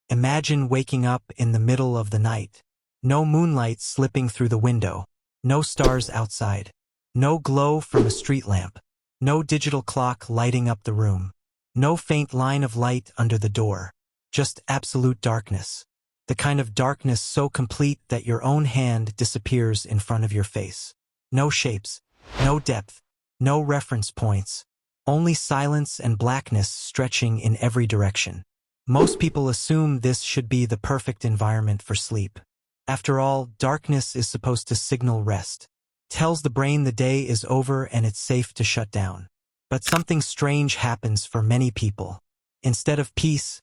Imagine waking up in the middle of the night. No moonlight slipping through the window. No stars outside. No glow from a street lamp. No digital clock lighting up the room. No faint line of light under the door. Just absolute darkness. The kind of darkness so complete that your own hand disappears in front of your face. No shapes. No depth. No reference points. Only silence and blackness stretching in every direction. Most people assume this should be the perfect environment for sleep. After all, darkness is supposed to signal rest. Tells the brain the day is over and it's safe to shut down. But something strange happens for many people. Instead of peace,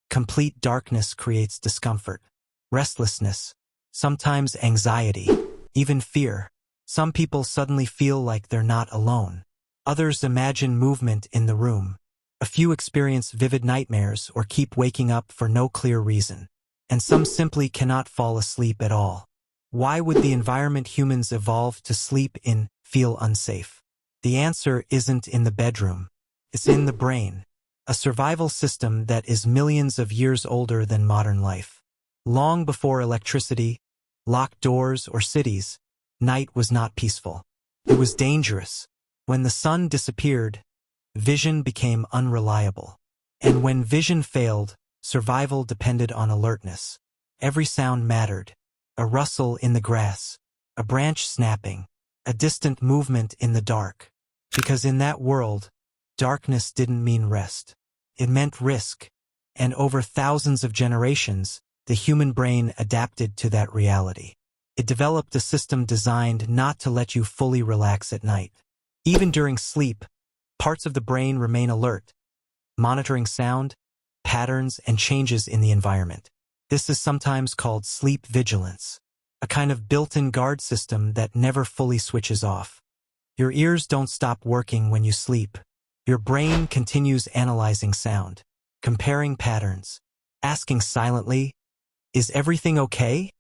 complete darkness creates discomfort, restlessness, sometimes anxiety, even fear. Some people suddenly feel like they're not alone. Others imagine movement in the room. A few experience vivid nightmares or keep waking up for no clear reason. And some simply cannot fall asleep at all. Why would the environment humans evolved to sleep in feel unsafe? The answer isn't in the bedroom. It's in the brain. A survival system that is millions of years older than modern life. Long before electricity, locked doors, or cities, night was not peaceful. It was dangerous. When the sun disappeared, vision became unreliable. And when vision failed, survival depended on alertness. Every sound mattered. A rustle in the grass, a branch snapping, a distant movement in the dark. Because in that world, darkness didn't mean rest. It meant risk. And over thousands of generations, the human brain adapted to that reality. It developed a system designed not to let you fully relax at night. Even during sleep, parts of the brain remain alert, monitoring sound, patterns, and changes in the environment. This is sometimes called sleep vigilance, a kind of built-in guard system that never fully switches off. Your ears don't stop working when you sleep. Your brain continues analyzing sound, comparing patterns, asking silently, "Is everything okay?"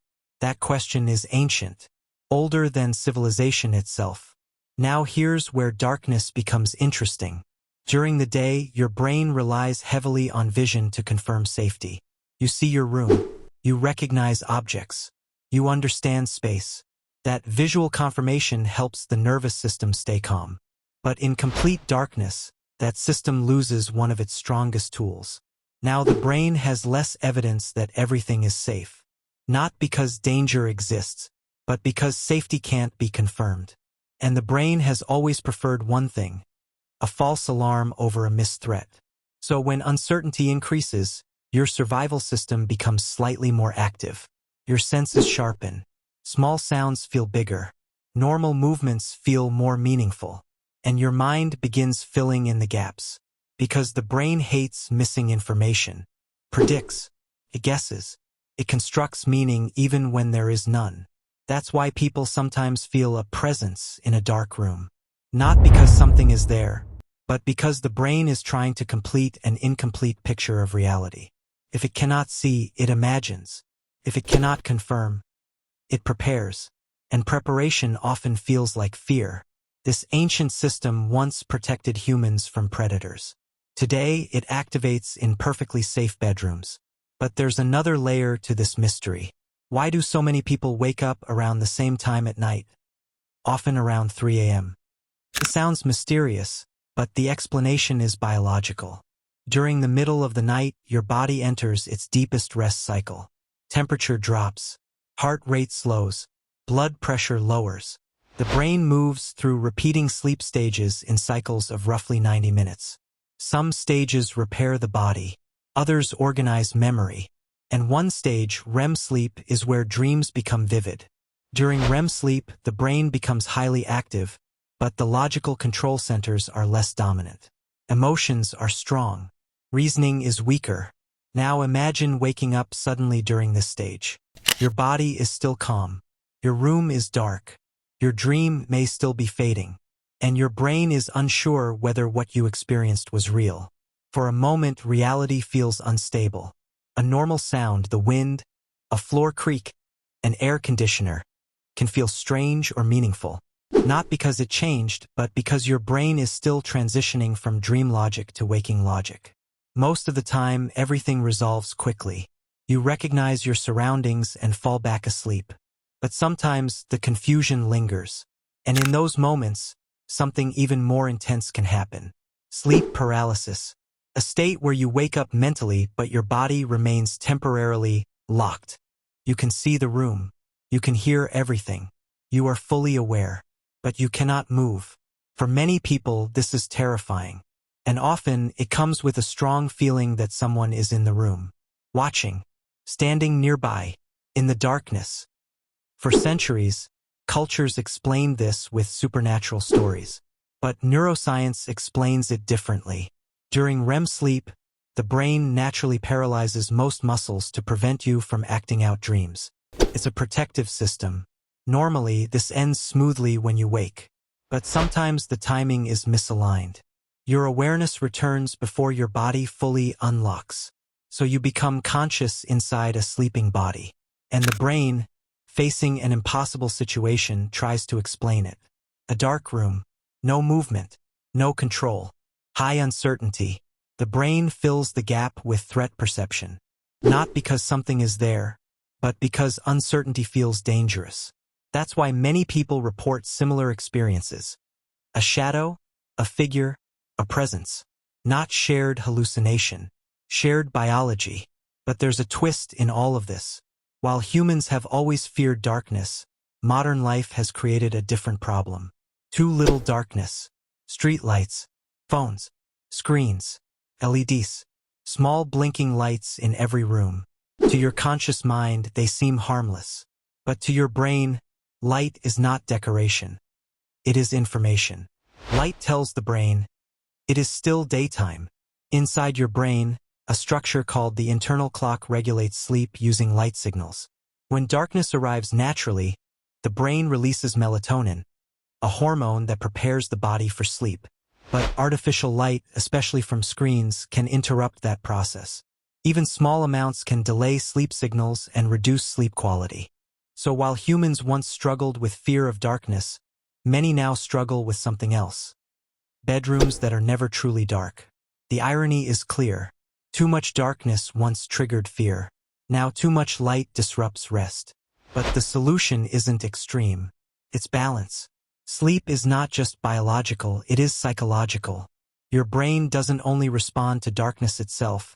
That question is ancient, older than civilization itself. Now here's where darkness becomes interesting. During the day, your brain relies heavily on vision to confirm safety. You see your room. You recognize objects. You understand space. That visual confirmation helps the nervous system stay calm. But in complete darkness, that system loses one of its strongest tools. Now the brain has less evidence that everything is safe. Not because danger exists, but because safety can't be confirmed. And the brain has always preferred one thing: a false alarm over a missed threat. So when uncertainty increases, your survival system becomes slightly more active. Your senses sharpen. Small sounds feel bigger. Normal movements feel more meaningful. And your mind begins filling in the gaps. Because the brain hates missing information. Predicts. It guesses. It constructs meaning even when there is none. That's why people sometimes feel a presence in a dark room. Not because something is there, but because the brain is trying to complete an incomplete picture of reality. If it cannot see, it imagines. If it cannot confirm, it prepares. And preparation often feels like fear. This ancient system once protected humans from predators. Today, it activates in perfectly safe bedrooms. But there's another layer to this mystery. Why do so many people wake up around the same time at night? Often around 3 a.m. It sounds mysterious, but the explanation is biological. During the middle of the night, your body enters its deepest rest cycle. Temperature drops. Heart rate slows. Blood pressure lowers. The brain moves through repeating sleep stages in cycles of roughly 90 minutes. Some stages repair the body. Others organize memory. And one stage, REM sleep, is where dreams become vivid. During REM sleep, the brain becomes highly active, but the logical control centers are less dominant. Emotions are strong. Reasoning is weaker. Now imagine waking up suddenly during this stage. Your body is still calm. Your room is dark. Your dream may still be fading. And your brain is unsure whether what you experienced was real. For a moment, reality feels unstable. A normal sound, the wind, a floor creak, an air conditioner, can feel strange or meaningful. Not because it changed, but because your brain is still transitioning from dream logic to waking logic. Most of the time, everything resolves quickly. You recognize your surroundings and fall back asleep. But sometimes the confusion lingers. And in those moments, something even more intense can happen. Sleep paralysis. A state where you wake up mentally but your body remains temporarily locked. You can see the room. You can hear everything. You are fully aware. But you cannot move. For many people, this is terrifying. And often, it comes with a strong feeling that someone is in the room. Watching. Standing nearby. In the darkness. For centuries, cultures explained this with supernatural stories. But neuroscience explains it differently. During REM sleep, the brain naturally paralyzes most muscles to prevent you from acting out dreams. It's a protective system. Normally, this ends smoothly when you wake. But sometimes the timing is misaligned. Your awareness returns before your body fully unlocks. So you become conscious inside a sleeping body. And the brain, facing an impossible situation, tries to explain it. A dark room. No movement. No control. High uncertainty. The brain fills the gap with threat perception. Not because something is there, but because uncertainty feels dangerous. That's why many people report similar experiences. A shadow, a figure, a presence. Not shared hallucination. Shared biology. But there's a twist in all of this. While humans have always feared darkness, modern life has created a different problem. Too little darkness. Streetlights. Phones. Screens. LEDs. Small blinking lights in every room. To your conscious mind, they seem harmless. But to your brain, light is not decoration. It is information. Light tells the brain, it is still daytime. Inside your brain, a structure called the internal clock regulates sleep using light signals. When darkness arrives naturally, the brain releases melatonin, a hormone that prepares the body for sleep. But artificial light, especially from screens, can interrupt that process. Even small amounts can delay sleep signals and reduce sleep quality. So while humans once struggled with fear of darkness, many now struggle with something else. Bedrooms that are never truly dark. The irony is clear. Too much darkness once triggered fear. Now too much light disrupts rest. But the solution isn't extreme. It's balance. Sleep is not just biological, it is psychological. Your brain doesn't only respond to darkness itself,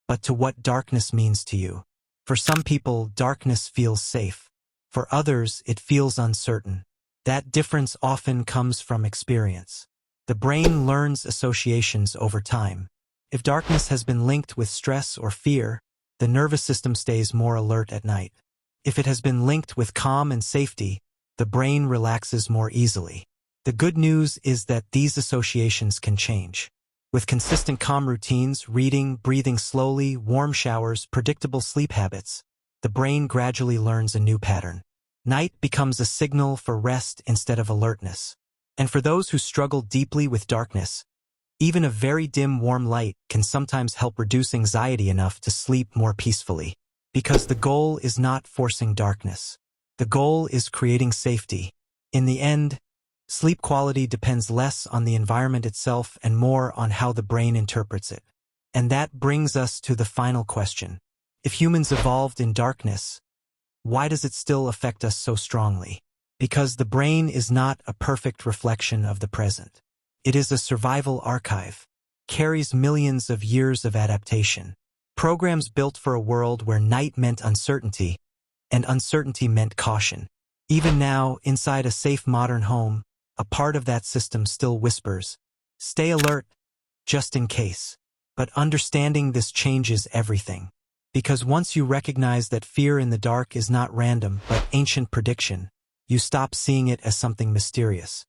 but to what darkness means to you. For some people, darkness feels safe. For others, it feels uncertain. That difference often comes from experience. The brain learns associations over time. If darkness has been linked with stress or fear, the nervous system stays more alert at night. If it has been linked with calm and safety, the brain relaxes more easily. The good news is that these associations can change. With consistent calm routines, reading, breathing slowly, warm showers, predictable sleep habits, the brain gradually learns a new pattern. Night becomes a signal for rest instead of alertness. And for those who struggle deeply with darkness, even a very dim warm light can sometimes help reduce anxiety enough to sleep more peacefully. Because the goal is not forcing darkness. The goal is creating safety. In the end, sleep quality depends less on the environment itself and more on how the brain interprets it. And that brings us to the final question. If humans evolved in darkness, why does it still affect us so strongly? Because the brain is not a perfect reflection of the present. It is a survival archive, carries millions of years of adaptation. Programs built for a world where night meant uncertainty, and uncertainty meant caution. Even now, inside a safe modern home, a part of that system still whispers, stay alert, just in case. But understanding this changes everything. Because once you recognize that fear in the dark is not random but ancient prediction, you stop seeing it as something mysterious.